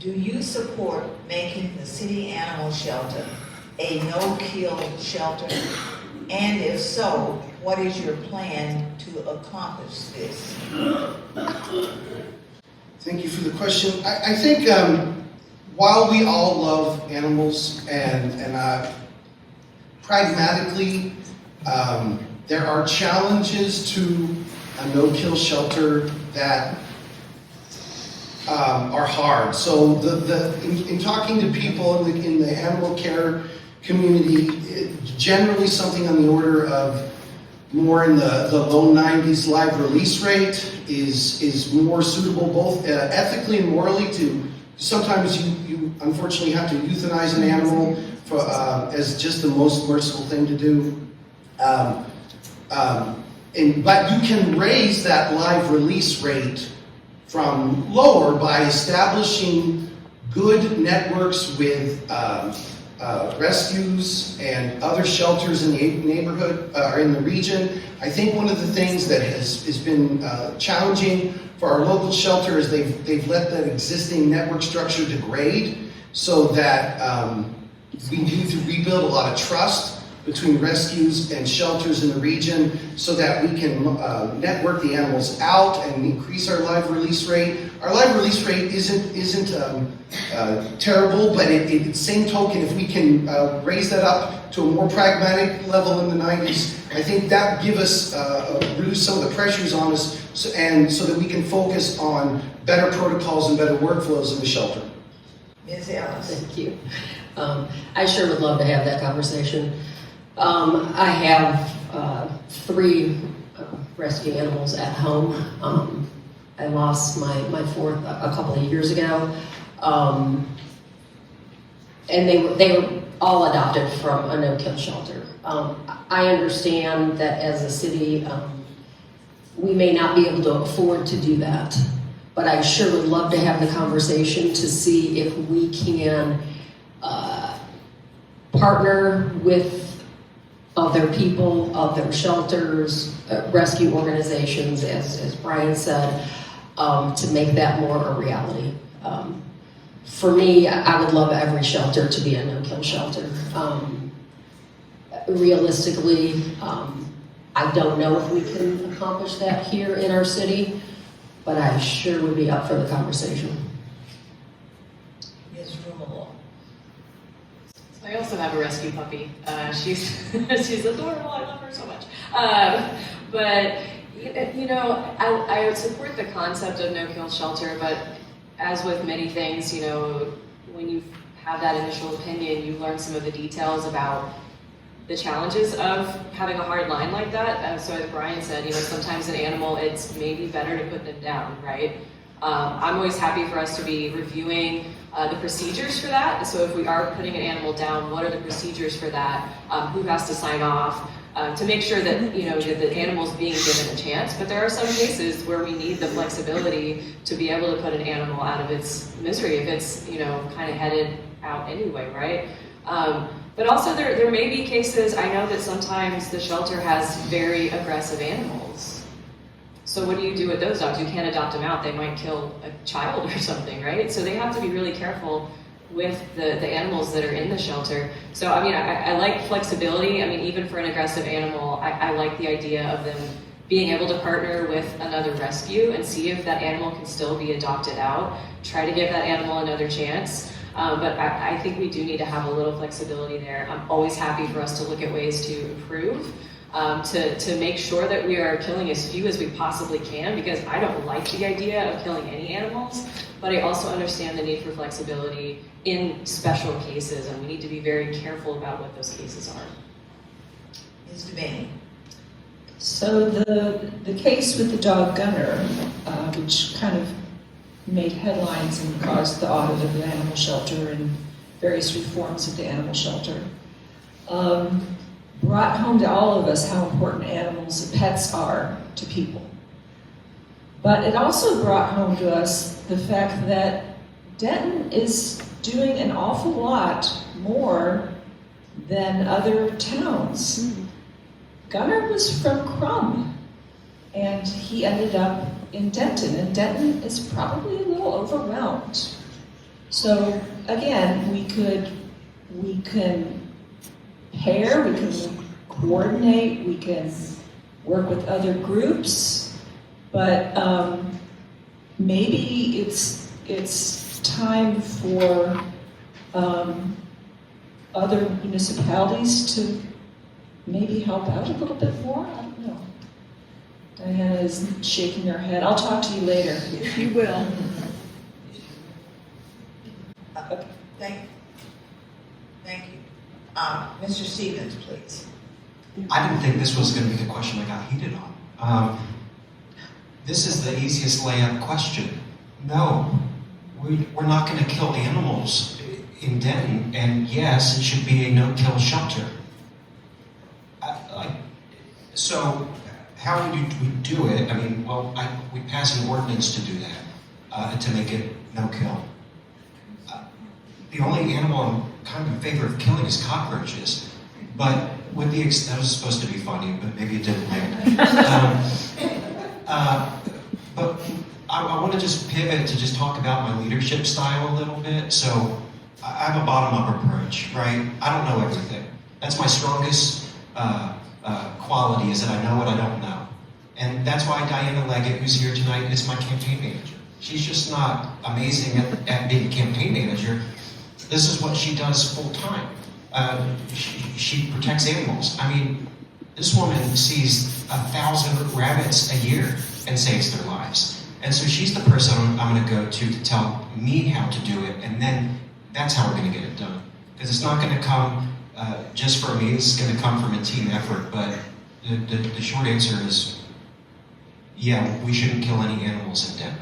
Do you support making the city animal shelter a no-kill shelter? And if so, what is your plan to accomplish this? Thank you for the question. I think while we all love animals and pragmatically, there are challenges to a no-kill shelter that are hard. So in talking to people in the animal care community, generally something on the order of more in the low 90s live release rate is more suitable both ethically and morally. To sometimes you unfortunately have to euthanize an animal for, as just the most merciful thing to do. But you can raise that live release rate from lower by establishing good networks with rescues and other shelters in the neighborhood or in the region. I think one of the things that has been challenging for our local shelter is they've let that existing network structure degrade, so that we need to rebuild a lot of trust between rescues and shelters in the region, so that we can network the animals out and increase our live release rate. Our live release rate isn't terrible, but at same token, if we can raise that up to a more pragmatic level in the 90s, I think that would give us reduce some of the pressures on us, so that we can focus on better protocols and better workflows in the shelter. Ms. Ellis. Thank you. I sure would love to have that conversation. I have 3 rescue animals at home. I lost my fourth a couple of years ago, and they were all adopted from a no-kill shelter. I understand that as a city, we may not be able to afford to do that, but I sure would love to have the conversation to see if we can partner with other people, other shelters, rescue organizations, as Brian said, to make that more a reality. For me, I would love every shelter to be a no-kill shelter. Realistically, I don't know if we can accomplish that here in our city, but I sure would be up for the conversation. Ms. Rumohr. I also have a rescue puppy. She's adorable. I love her so much. But you know, I would support the concept of no-kill shelter. But as with many things, you know, when you have that initial opinion, you learn some of the details about the challenges of having a hard line like that. So as Brian said, you know, sometimes an animal, it's maybe better to put them down, right? I'm always happy for us to be reviewing the procedures for that. So if we are putting an animal down, what are the procedures for that? Who has to sign off? To make sure that, you know, the animal's being given a chance. But there are some cases where we need the flexibility to be able to put an animal out of its misery if it's, you know, kind of headed out anyway, right? But also there may be cases, I know that sometimes the shelter has very aggressive animals. So what do you do with those dogs? You can't adopt them out. They might kill a child or something, right? So they have to be really careful with the animals that are in the shelter. So, I mean, I like flexibility. I mean, even for an aggressive animal, I like the idea of them being able to partner with another rescue and see if that animal can still be adopted out. Try to give that animal another chance. But I think we do need to have a little flexibility there. I'm always happy for us to look at ways to improve. To make sure that we are killing as few as we possibly can, because I don't like the idea of killing any animals, but I also understand the need for flexibility in special cases, and we need to be very careful about what those cases are. Ms. DeVinney. So the case with the dog Gunner, which kind of made headlines and caused the audit of the animal shelter and various reforms of the animal shelter, brought home to all of us how important animals and pets are to people. But it also brought home to us the fact that Denton is doing an awful lot more than other towns. Gunner was from Crum, and he ended up in Denton, and Denton is probably a little overwhelmed. So again, we can pair, we can coordinate, we can work with other groups, but maybe it's time for other municipalities to maybe help out a little bit more. I don't know. Diana is shaking her head. I'll talk to you later. If you will. Thank you. Mr. Stevens, please. I didn't think this was going to be the question I got heated on. This is the easiest layup question. No, we're not going to kill animals in Denton, and yes, it should be a no-kill shelter. So how would we do it? I mean, well, we pass an ordinance to do that, to make it no-kill. The only animal I'm kind of in favor of killing is cockroaches, but with the that was supposed to be funny, but maybe it didn't land. But I want to just pivot to just talk about my leadership style a little bit. So I have a bottom-up approach, right? I don't know everything. That's my strongest quality, is that I know what I don't know. And that's why Diana Leggett, who's here tonight, is my campaign manager. She's just not amazing at being a campaign manager. This is what she does full time. She protects animals. I mean, this woman sees 1,000 rabbits a year and saves their lives. And so she's the person I'm going to go to tell me how to do it, and then that's how we're going to get it done. Because it's not going to come just from me, it's going to come from a team effort, but the short answer is, yeah, we shouldn't kill any animals in Denver.